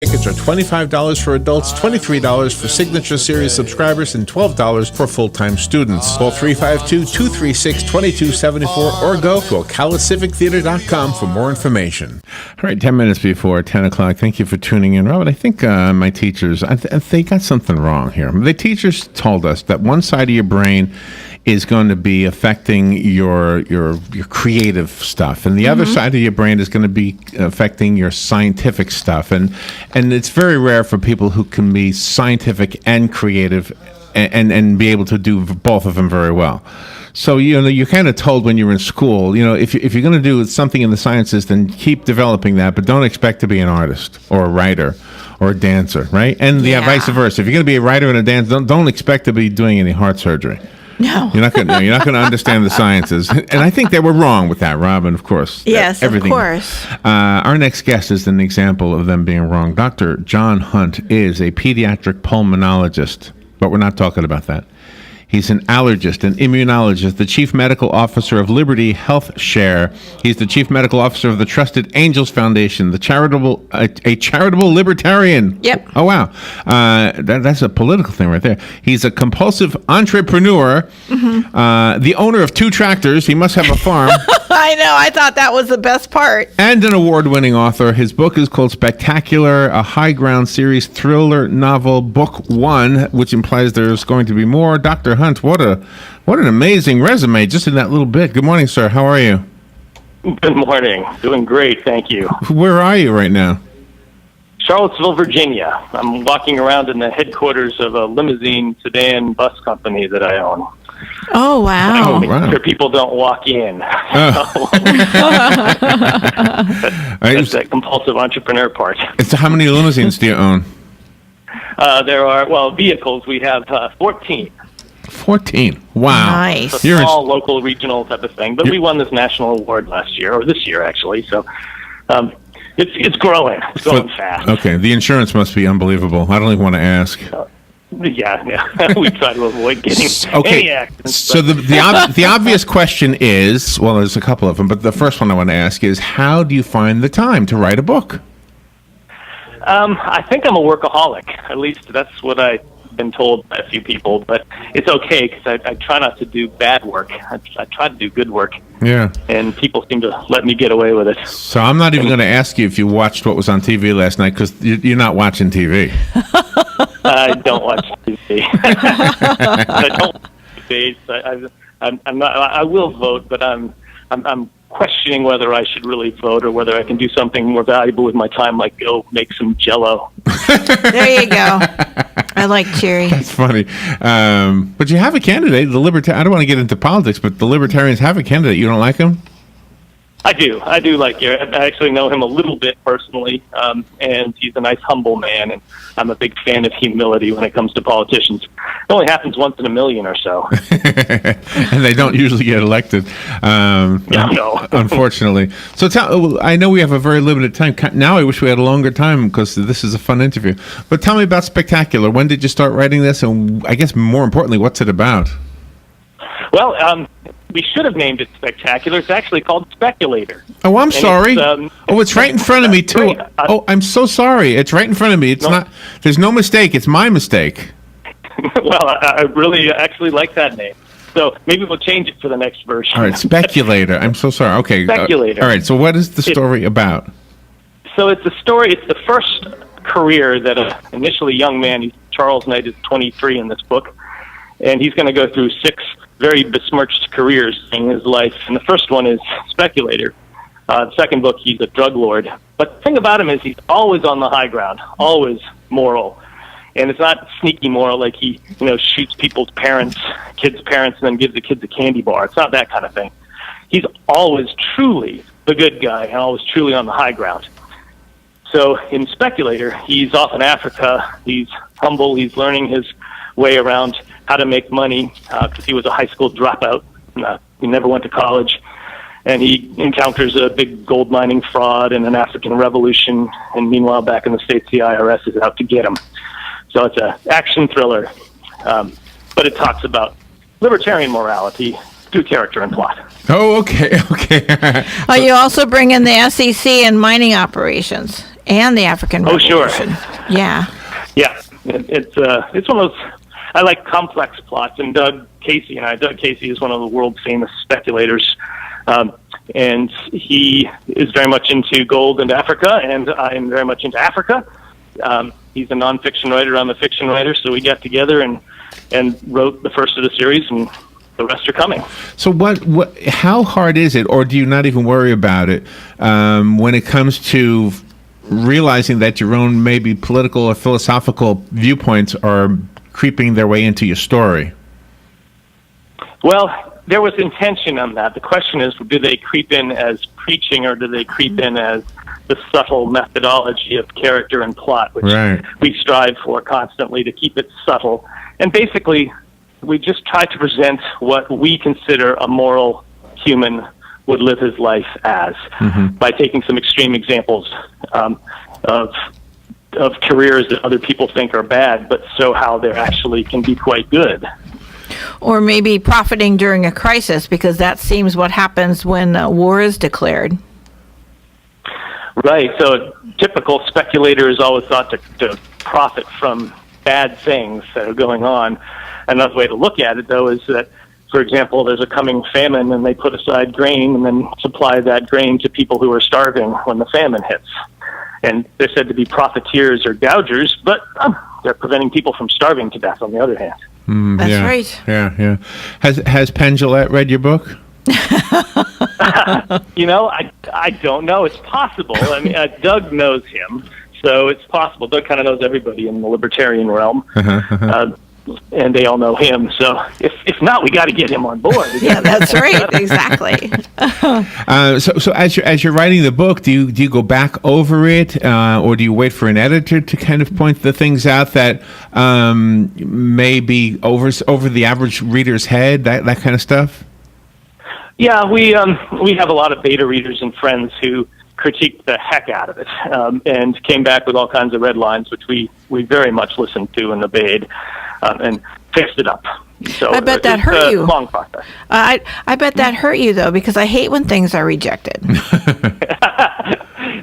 Tickets are $25 for adults, $23 for Signature Series subscribers, and $12 for full-time students. Call 352-236-2274 or go to OcalaCivicTheater.com for more information. All right, 10 minutes before 10 o'clock. Thank you for tuning in. Robert, I think my teachers, they got something wrong here. The teachers told us that one side of your brain is going to be affecting your creative stuff, and the other side of your brain is going to be affecting your scientific stuff. And it's very rare for people who can be scientific and creative and be able to do both of them very well. So, you're kind of told when you're in school, if you're going to do something in the sciences, then keep developing that, but don't expect to be an artist or a writer or a dancer, right? And vice versa. If you're going to be a writer and a dancer, don't expect to be doing any heart surgery. No. You're not going to understand the sciences. And I think they were wrong with that, Robin, of course. Yes, everything. Of course. Our next guest is an example of them being wrong. Dr. John Hunt is a pediatric pulmonologist, but we're not talking about that. He's an allergist, an immunologist, the chief medical officer of Liberty Health Share. He's the chief medical officer of the Trusted Angels Foundation, a charitable libertarian. Yep. Oh, wow. That's a political thing right there. He's a compulsive entrepreneur, the owner of 2 tractors. He must have a farm. I know. I thought that was the best part. And an award-winning author. His book is called Speculator, a high ground series thriller novel, book 1, which implies there's going to be more. Dr. Hunt, what an amazing resume just in that little bit. Good morning, sir. How are you? Good morning. Doing great, thank you. Where are you right now? Charlottesville, Virginia. I'm walking around in the headquarters of a limousine sedan bus company that I own. Oh, wow. Make sure people don't walk in. That's that compulsive entrepreneur part. So how many limousines do you own? There are, vehicles. We have 14. 14. Wow. Nice. It's a small, local, regional type of thing. But we won this national award last year, or this year, actually. So it's growing. It's going fast. Okay. The insurance must be unbelievable. I don't even want to ask. Yeah. We try to avoid getting any accidents. So the obvious question is, well, there's a couple of them, but the first one I want to ask is, how do you find the time to write a book? I think I'm a workaholic. At least that's what I've been told by a few people. But it's okay because I try not to do bad work. I try to do good work. Yeah. And people seem to let me get away with it. So I'm not even going to ask you if you watched what was on TV last night because you're not watching TV. I don't watch TV. I don't watch debates. I'm not. I will vote, but I'm questioning whether I should really vote or whether I can do something more valuable with my time, like go make some Jell-O. There you go. I like cherry. That's funny. But you have a candidate, the Libertarian. I don't want to get into politics, but the Libertarians have a candidate. You don't like him? I do like Gary. I actually know him a little bit personally, and he's a nice, humble man, and I'm a big fan of humility when it comes to politicians. It only happens once in a million or so. And they don't usually get elected, no. Unfortunately. So I know we have a very limited time. Now I wish we had a longer time because this is a fun interview. But tell me about Spectacular. When did you start writing this? And I guess more importantly, what's it about? Well, we should have named it Spectacular. It's actually called Speculator. Oh, I'm sorry. It's right in front of me, too. I'm so sorry. It's right in front of me. It's not. There's no mistake. It's my mistake. Well, I really actually like that name. So maybe we'll change it for the next version. All right, Speculator. I'm so sorry. Okay. Speculator. All right, so what is the story about? So it's a story. It's the first career that an initially young man, Charles Knight, is 23 in this book, and he's going to go through 6 very besmirched careers in his life. And the first one is Speculator. The second book, he's a drug lord. But the thing about him is he's always on the high ground, always moral. And it's not sneaky moral like he, shoots people's parents, kids' parents, and then gives the kids a candy bar. It's not that kind of thing. He's always truly the good guy and always truly on the high ground. So in Speculator, he's off in Africa. He's humble. He's learning his way around how to make money because he was a high school dropout. He never went to college. And he encounters a big gold mining fraud and an African revolution. And meanwhile, back in the States, the IRS is out to get him. So it's an action thriller. But it talks about libertarian morality through character and plot. Oh, okay. You also bring in the SEC and mining operations and the African Oh, sure. Revolution. Yeah. Yeah, it's one of those. I like complex plots, and Doug Casey is one of the world famous speculators, and he is very much into gold and Africa, and I am very much into Africa. He's a nonfiction writer, I'm a fiction writer, so we got together and wrote the first of the series, and the rest are coming. So how hard is it, or do you not even worry about it, when it comes to realizing that your own maybe political or philosophical viewpoints are creeping their way into your story? Well, there was intention on that. The question is, do they creep in as preaching, or do they creep in as the subtle methodology of character and plot, which we strive for constantly to keep it subtle. And basically, we just try to present what we consider a moral human would live his life as, by taking some extreme examples of careers that other people think are bad, but show how they actually can be quite good. Or maybe profiting during a crisis, because that seems what happens when war is declared. Right. So typical speculator is always thought to profit from bad things that are going on. Another way to look at it, though, is that, for example, there's a coming famine, and they put aside grain and then supply that grain to people who are starving when the famine hits. And they're said to be profiteers or gougers, but they're preventing people from starving to death, on the other hand. That's right. Yeah. Has Penn Jillette read your book? I don't know. It's possible. I mean, Doug knows him, so it's possible. Doug kind of knows everybody in the libertarian realm, and they all know him. So if not, we got to get him on board. Yeah, that's right. Exactly. So as you're writing the book, do you go back over it, or do you wait for an editor to kind of point the things out that may be over the average reader's head, that kind of stuff? Yeah, we have a lot of beta readers and friends who critiqued the heck out of it, and came back with all kinds of red lines, which we very much listened to and obeyed, and fixed it up. So I bet that hurt you. Long process. I bet that hurt you, though, because I hate when things are rejected.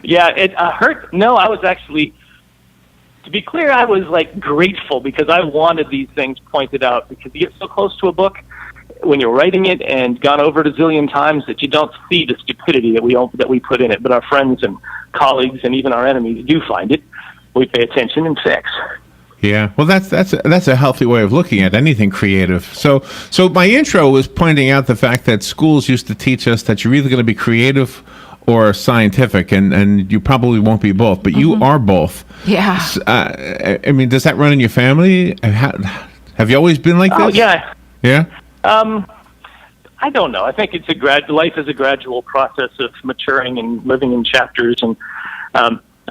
Yeah, it hurt. No, I was actually, to be clear, I was grateful, because I wanted these things pointed out, because you get so close to a book when you're writing it and gone over it a zillion times that you don't see the stupidity that we put in it. But our friends and colleagues and even our enemies do find it. We pay attention and fix. Yeah, well, that's a healthy way of looking at anything creative. So my intro was pointing out the fact that schools used to teach us that you're either going to be creative or scientific, and you probably won't be both, but you are both. Yeah. I mean, does that run in your family? Have you always been like this? Oh, yeah. Yeah? I don't know. I think it's life is a gradual process of maturing and living in chapters, and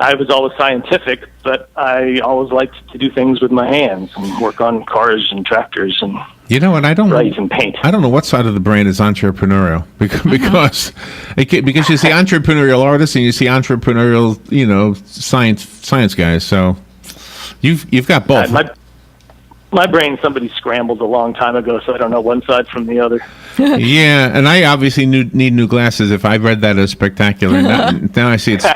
I was always scientific, but I always liked to do things with my hands and work on cars and tractors and write and paint. I don't know what side of the brain is entrepreneurial, because you see entrepreneurial artists and you see entrepreneurial, science guys. So you've got both. My brain, somebody scrambled a long time ago, so I don't know one side from the other. Yeah, and I obviously need new glasses if I read that as Spectacular. Now I see it's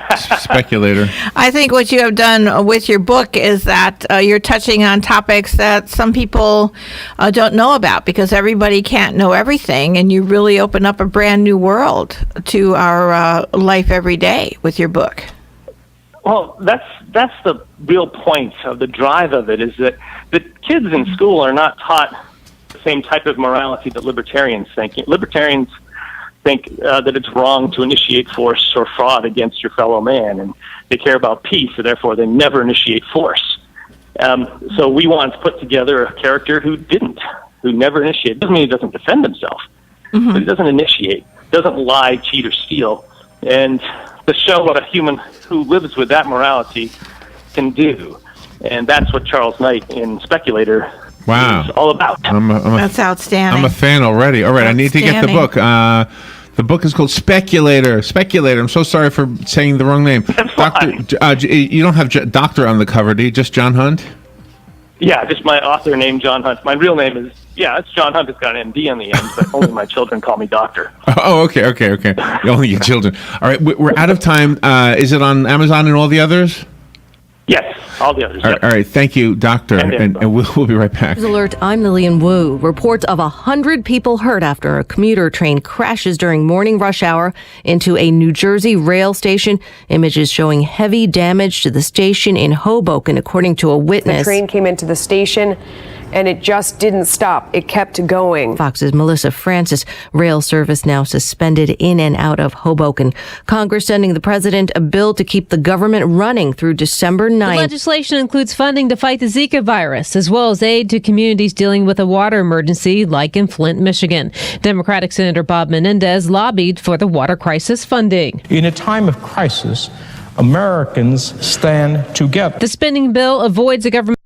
Speculator. I think what you have done with your book is that you're touching on topics that some people don't know about, because everybody can't know everything, and you really open up a brand new world to our life every day with your book. Well, that's the real point of the drive of it, is that the kids in school are not taught the same type of morality that libertarians think. Libertarians think that it's wrong to initiate force or fraud against your fellow man, and they care about peace, so therefore they never initiate force. So we want to put together a character who never initiated. Doesn't mean he doesn't defend himself, but he doesn't initiate, doesn't lie, cheat, or steal, and to show what a human who lives with that morality can do. And that's what Charles Knight in Speculator is all about. That's outstanding. I'm a fan already. All right, I need to get the book. The book is called Speculator. Speculator. I'm so sorry for saying the wrong name. Doctor, you don't have Doctor on the cover, do you? Just John Hunt? Yeah, just my author name, John Hunt. My real name is Yeah, it's John Hunt. It's got an MD on the end, but only my children call me doctor. Oh, okay. Only your children. All right, we're out of time. Is it on Amazon and all the others? Yes, all the others. All right, thank you, Doctor, and we'll be right back. News Alert, I'm Lillian Wu. Reports of 100 people hurt after a commuter train crashes during morning rush hour into a New Jersey rail station. Images showing heavy damage to the station in Hoboken, according to a witness. The train came into the station, and it just didn't stop. It kept going. Fox's Melissa Francis. Rail service now suspended in and out of Hoboken. Congress sending the president a bill to keep the government running through December 9th. The legislation includes funding to fight the Zika virus, as well as aid to communities dealing with a water emergency, like in Flint, Michigan. Democratic Senator Bob Menendez lobbied for the water crisis funding. In a time of crisis, Americans stand together. The spending bill avoids a government